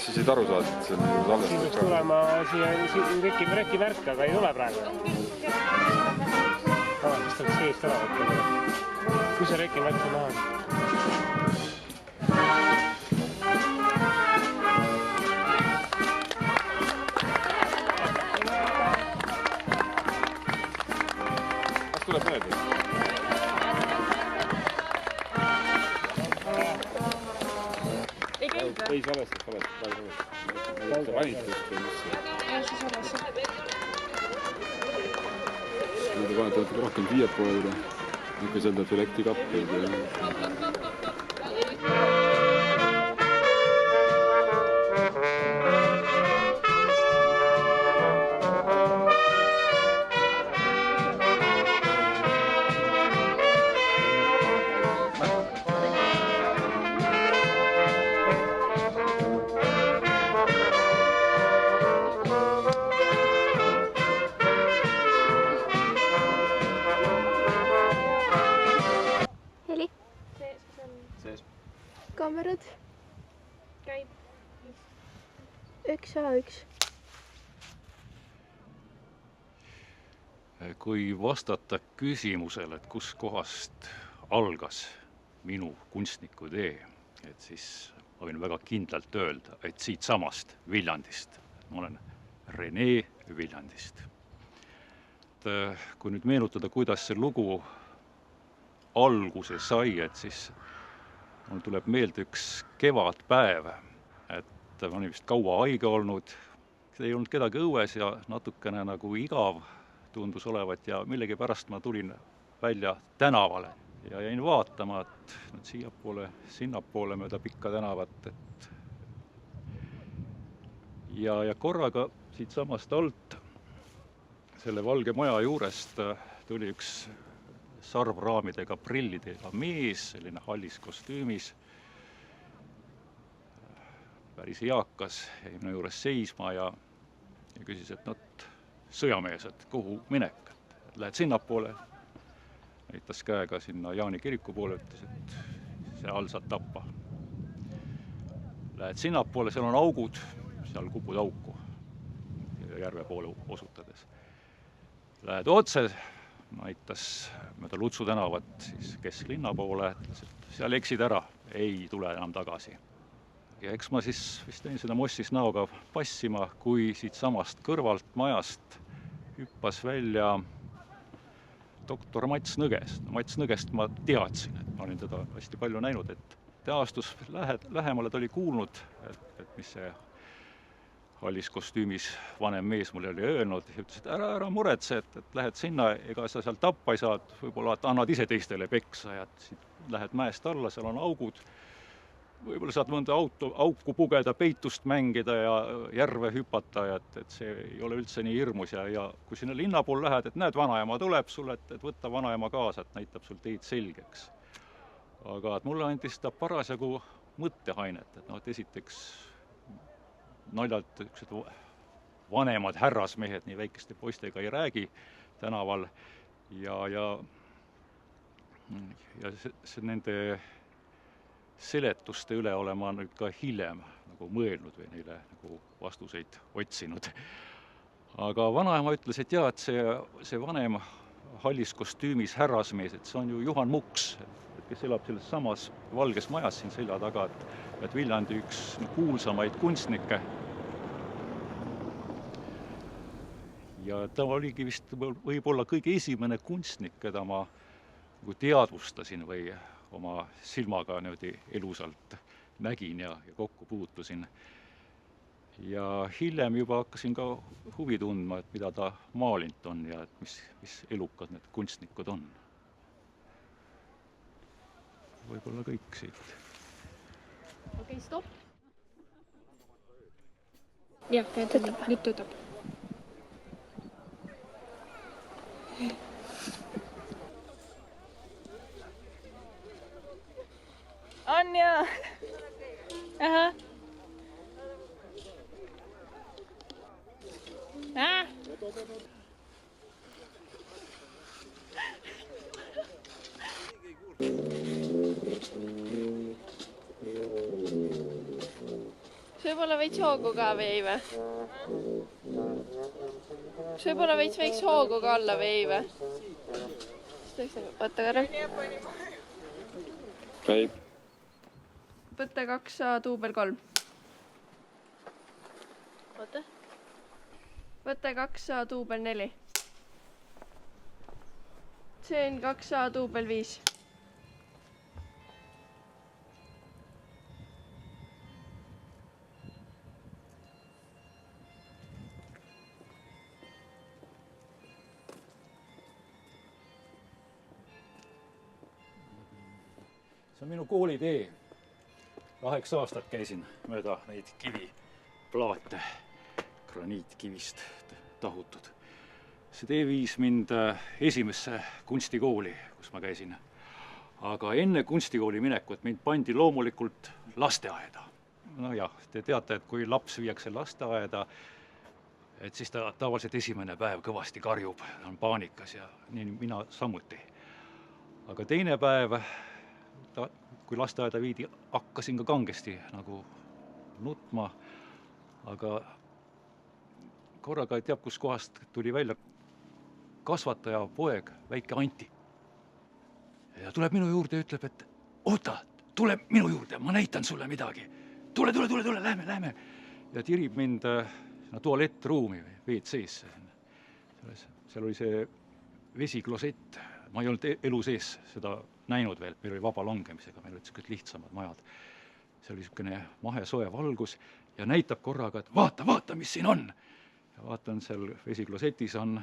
Siis ei aru saad, et see on salvestus. Siis võiks tulema siia reki märk, aga ei ole praegu. Siis tuleks seest ära võtta. Kui see reki märk on näha? Kas tuleb meelde? Ei salvestab. See vanitust või mis see? Nüüd te panete rohkem siiapoole juurde. Ikka seda filekti kappi. Kaamerad käib 1A1. Kui vastata küsimusele, et kus kohast algas minu kunstniku tee, et siis ma võin väga kindlalt öelda, et siit samast Viljandist. Ma olen Rene Viljandist. Kui nüüd meenutada, kuidas see lugu alguse sai, et siis mul tuleb meelde üks kevadpäev, et ma olen vist kaua haige olnud, ei olnud kedagi õues ja natukene nagu igav tundus olevat ja millegipärast ma tulin välja tänavale ja jäin vaatama, et siiapoole, sinnapoole mööda pikka tänavat. Ja korraga siit samast alt selle valge maja juurest tuli üks sarvraamidega prillidega mees, selline hallis kostüümis, päris eakas, jäi minu juures seisma ja küsis, et sõjamees, et kuhu minek, et lähed sinnapoole, näitas käega sinna Jaani kiriku poole, ütles, et seal saad tappa. Lähed sinnapoole, seal on augud, seal kupud auku, järve poole osutades. Lähed otse, näitas mööda Lutsu tänavat siis kesklinna poole, et seal eksid ära, ei tule enam tagasi. Ja eks ma siis vist jäin seda mossis näoga passima, kui siit samast kõrvalt majast hüppas välja doktor Mats Nõgest. Mats Nõgest ma teadsin, et ma olin teda hästi palju näinud, et ta astus lähemale, ta oli kuulnud, et mis see hallis kostüümis vanem mees mulle oli öelnud ja ütles, et ära muretse, et lähed sinna, ega sa seal tappa ei saad, võib-olla annad ise teistele peksa ja lähed mäest alla, seal on augud, võib-olla saad mõnda auku pugeda, peitust mängida ja järve hüpata, et see ei ole üldse nii hirmus ja kui sinna linna pool lähed, et näed, vanaema tuleb sulle, et võtta vanaema kaasa, et näitab sul teid selgeks. Aga et mulle andis ta parasjagu mõttehainet, et esiteks naljalt üksed vanemad härrasmehed nii väikeste poistega ei räägi tänaval ja see nende seletuste üle olema nüüd ka hiljem nagu mõelnud või neile nagu vastuseid otsinud. Aga vanaema ütles, et jah, et see vanem hallis kostüümis härrasmees, et see on ju Juhan Muks, kes elab selles samas valges majas siin selja taga, et Viljandi üks kuulsamaid kunstnikke. Ja ta oligi vist võib-olla kõige esimene kunstnik, keda ma teadvustasin või oma silmaga elusalt nägin ja kokku puutusin. Ja hiljem juba hakkasin ka huvi tundma, et mida ta maalinud on ja et mis elukad need kunstnikud on. Võib-olla kõik siit. Okei, stopp. Jah, nüüd töötab. Anja! Aha. võib-olla veits hoogu ka või ei või? Võib-olla veits väiks hoogu ka alla või ei või? Võtta korra. Käib. Võtta 2A duubel 3. Oota. Võtta 2A duubel 4. See on 2A duubel 5. See on minu koolitee. 8 aastat käisin mööda neid kiviplaate, graniitkivist tahutud. See tee viis mind esimesse kunstikooli, kus ma käisin. Aga enne kunstikooli minekut mind pandi loomulikult lasteaeda. No jah, te teate, et kui laps viiakse lasteaeda, et siis ta tavaliselt esimene päev kõvasti karjub, on paanikas ja nii mina samuti. Aga teine päev, kui lasteaeda viidi, hakkasin ka kangesti nagu nutma, aga korraga ei teab, kus kohast tuli välja kasvataja poeg, väike Anti. Ja tuleb minu juurde ja ütleb, et oota, tule minu juurde, ma näitan sulle midagi. Tule, lähme. Ja tirib mind tualettruumi WC-sse. Seal oli see vesiklosett. Ma ei olnud elu sees seda näinud veel, meil oli vaba langemisega, meil olid sellised lihtsamad majad. See oli selline mahesoe valgus ja näitab korraga, et vaata, mis siin on. Ja vaatan, seal vesiklosetis on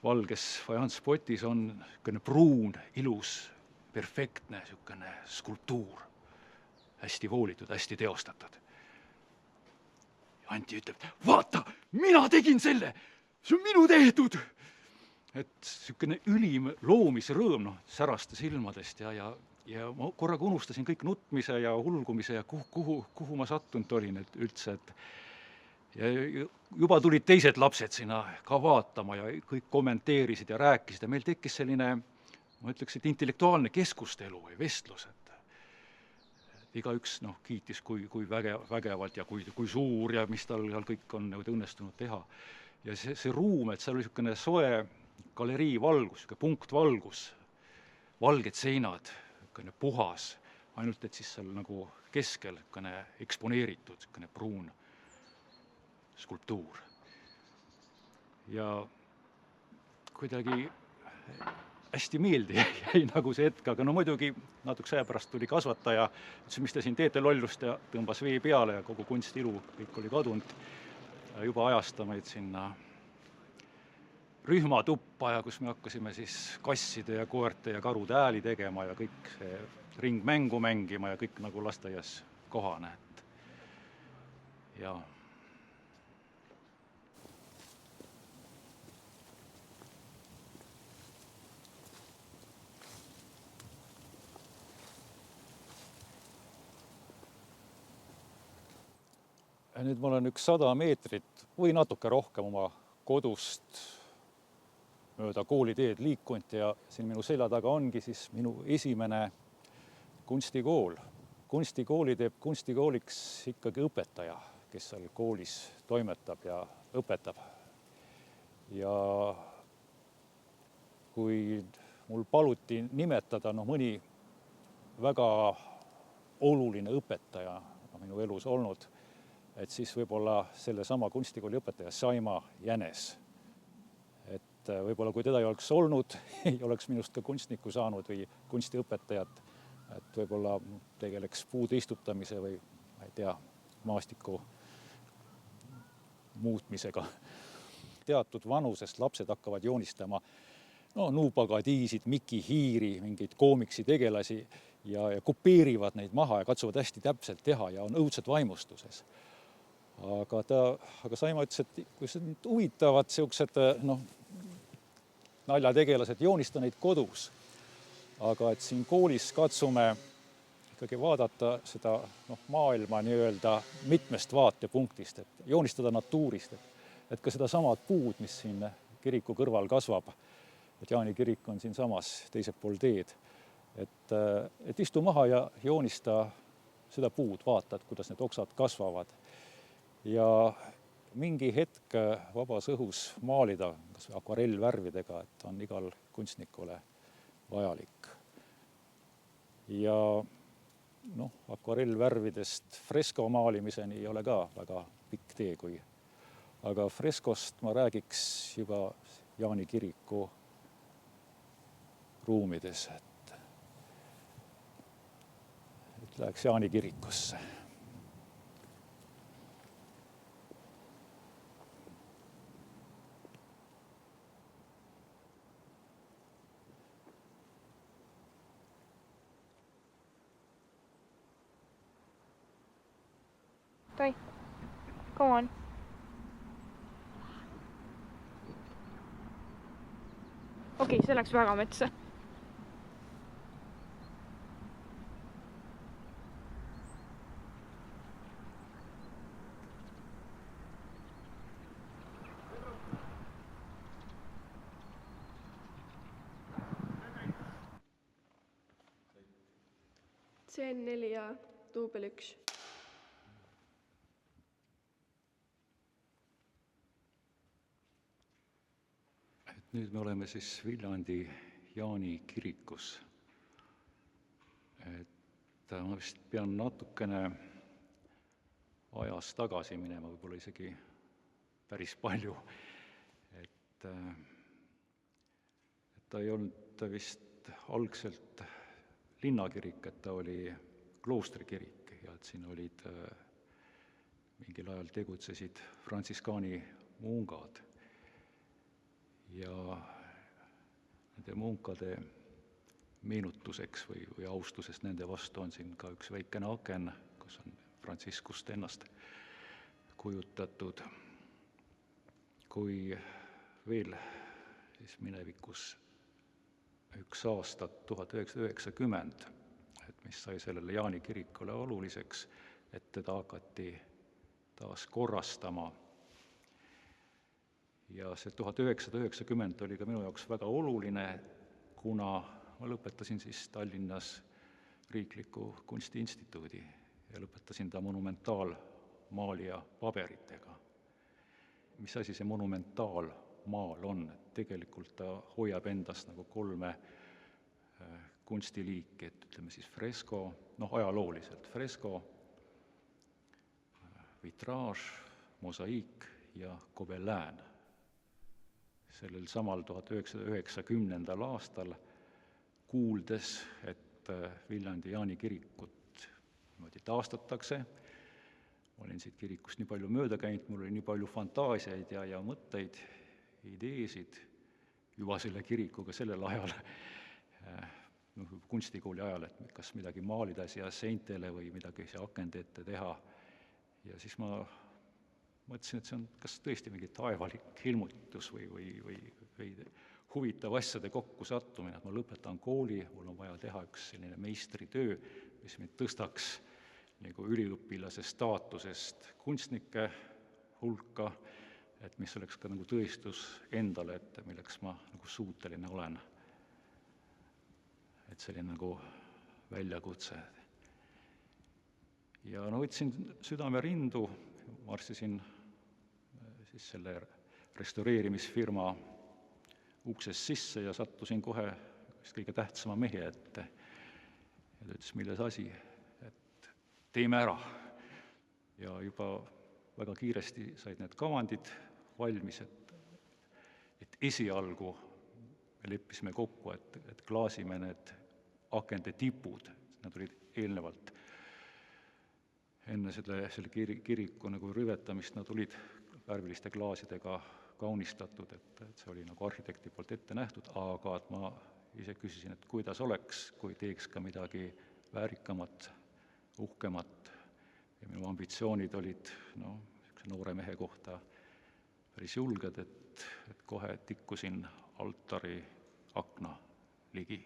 valges fajanspotis on selline pruun, ilus, perfektne selline skulptuur. Hästi voolitud, hästi teostatud. Ja Anti ütleb, vaata, mina tegin selle, see on minu tehtud. Et selline ülim loomisrõõm, säraste silmadest ja ma korraga unustasin kõik nutmise ja hulgumise ja kuhu ma sattunud olin et üldse. Ja juba tulid teised lapsed sinna ka vaatama ja kõik kommenteerisid ja rääkisid ja meil tekkis selline, ma ütleks, et intellektuaalne keskustelu või vestlus. Igaüks kiitis, kui vägevalt ja kui suur ja mis tal kõik on õnnestunud teha. Ja see ruum, et seal oli selline soe galerii valgus, punktvalgus, valged seinad, puhas, ainult et siis seal nagu keskel eksponeeritud pruun skulptuur. Ja kuidagi hästi meeldi jäi nagu see hetk, aga muidugi natuke aja pärast tuli kasvataja, ütles, mis te siin teete lollust ja tõmbas vee peale ja kogu kunstilu kõik oli kadunud. Juba ajasta meid sinna rühmatuppa ja kus me hakkasime siis kasside ja koerte ja karude ääli tegema ja kõik see ringmängu mängima ja kõik nagu lasteaias kohane. Ja nüüd ma olen 100 meetrit või natuke rohkem oma kodust mööda kooliteed liikunud ja siin minu selja taga ongi siis minu esimene kunstikool. Kunstikooli teeb kunstikooliks ikkagi õpetaja, kes seal koolis toimetab ja õpetab. Ja kui mul paluti nimetada mõni väga oluline õpetaja minu elus olnud, et siis võib-olla sellesama kunstikooli õpetaja Saima Jänes. Et võib-olla kui teda ei oleks olnud, ei oleks minust ka kunstnikku saanud või kunstiõpetajat, et võib-olla tegeleks puude istutamise või ma ei tea, maastiku muutmisega. Teatud vanusest lapsed hakkavad joonistama nuupagadiisid, Miki Hiiri, mingeid koomiksi tegelasi ja kopeerivad neid maha ja katsuvad hästi täpselt teha ja on õudselt vaimustuses. Aga Saima ütles, et kui see huvitavad sellised naljategelased, joonista neid kodus. Aga et siin koolis katsume ikkagi vaadata seda maailma nii-öelda mitmest vaatepunktist, et joonistada natuurist, et ka seda samad puud, mis siin kiriku kõrval kasvab, et Jaani kirik on siin samas teisel pool teed, et istu maha ja joonista seda puud, vaatad, kuidas need oksad kasvavad. Ja mingi hetk vabas õhus maalida kas või akvarellvärvidega, et on igal kunstnikule vajalik. Ja akvarellvärvidest fresko maalimiseni ei ole ka väga pikk tee, aga freskost ma räägiks juba Jaani kiriku ruumides, et läheks Jaani kirikusse. Tai, come on. Okei, see läks väga metsa. C4 ja duubel 1. Nüüd me oleme siis Viljandi Jaani kirikus. Et ma vist pean natukene ajas tagasi minema, võib-olla isegi päris palju. Et ta ei olnud vist algselt linnakirik, et ta oli kloostrikirik ja et siin olid mingil ajal tegutsesid frantsiskaani mungad. Ja nende munkade meenutuseks või austusest nende vastu on siin ka üks väikene aken, kus on Frantsiskust ennast kujutatud. Kui veel siis minevikus üks aastat 1990, et mis sai sellele Jaani kirikule oluliseks, et teda hakati taas korrastama. Ja see 1990 oli ka minu jaoks väga oluline, kuna ma lõpetasin siis Tallinnas Riikliku Kunstiinstituudi ja lõpetasin ta monumentaalmaalija paberitega. Mis asi see monumentaalmaal on? Tegelikult ta hoiab endast nagu 3 kunstiliiki, et ütleme siis fresko, ajalooliselt fresko, vitraaž, mosaiik ja gobelään. Sellel samal 1990. aastal kuuldes, et Viljandi Jaani kirikut taastatakse. Ma olin siit kirikust nii palju mööda käinud, mul oli nii palju fantaasiaid ja mõtteid, ideesid juba selle kirikuga sellel ajal, kunstikooli ajal, et kas midagi maalida siia seintele või midagi siia akende ette teha. Ja siis ma mõtlesin, et see on kas tõesti mingi taevalik ilmutus või huvitav asjade kokkusattumine, et ma lõpetan kooli, mul on vaja teha üks selline meistritöö, mis mind tõstaks nagu üliõpilase staatusest kunstnike hulka, et mis oleks ka nagu tõestus endale, et milleks ma nagu suuteline olen. Et selline nagu väljakutse. Ja võtsin südame rindu, marssisin siis selle restaureerimisfirma uksest sisse ja sattusin kohe kõige tähtsama mehe ette. Ja ta ütles, milles asi, et teeme ära. Ja juba väga kiiresti said need kavandid valmis, et esialgu me leppisime kokku, et klaasime need akende tipud, need olid eelnevalt enne selle kiriku nagu rüvetamist, nad olid värviliste klaasidega kaunistatud, et see oli nagu arhitekti poolt ette nähtud, aga et ma ise küsisin, et kuidas oleks, kui teeks ka midagi väärikamat, uhkemat. Ja minu ambitsioonid olid noore mehe kohta päris julged, et kohe tikkusin altari akna ligi.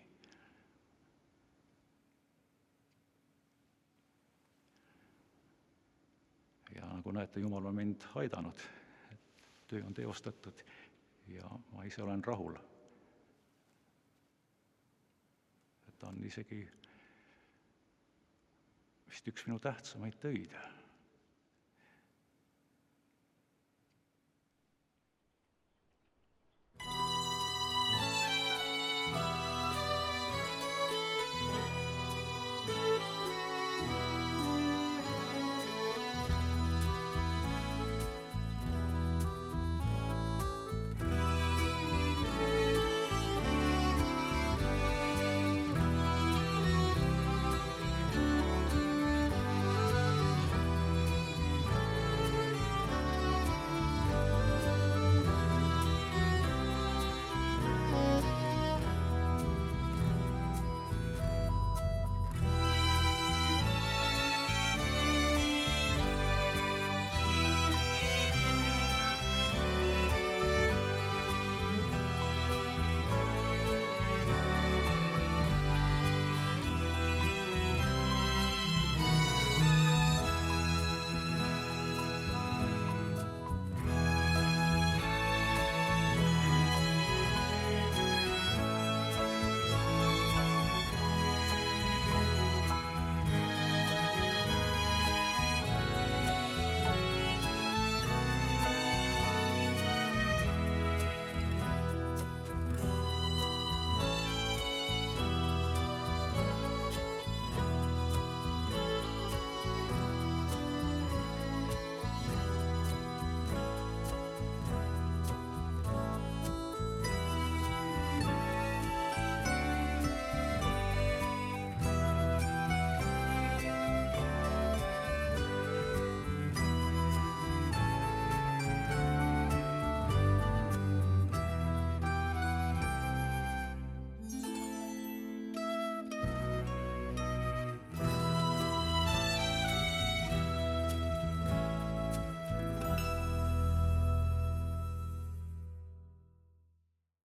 Ja nagu näete, Jumal on mind aidanud, et töö on teostatud ja ma ise olen rahul. Et on isegi vist üks minu tähtsamaid töid.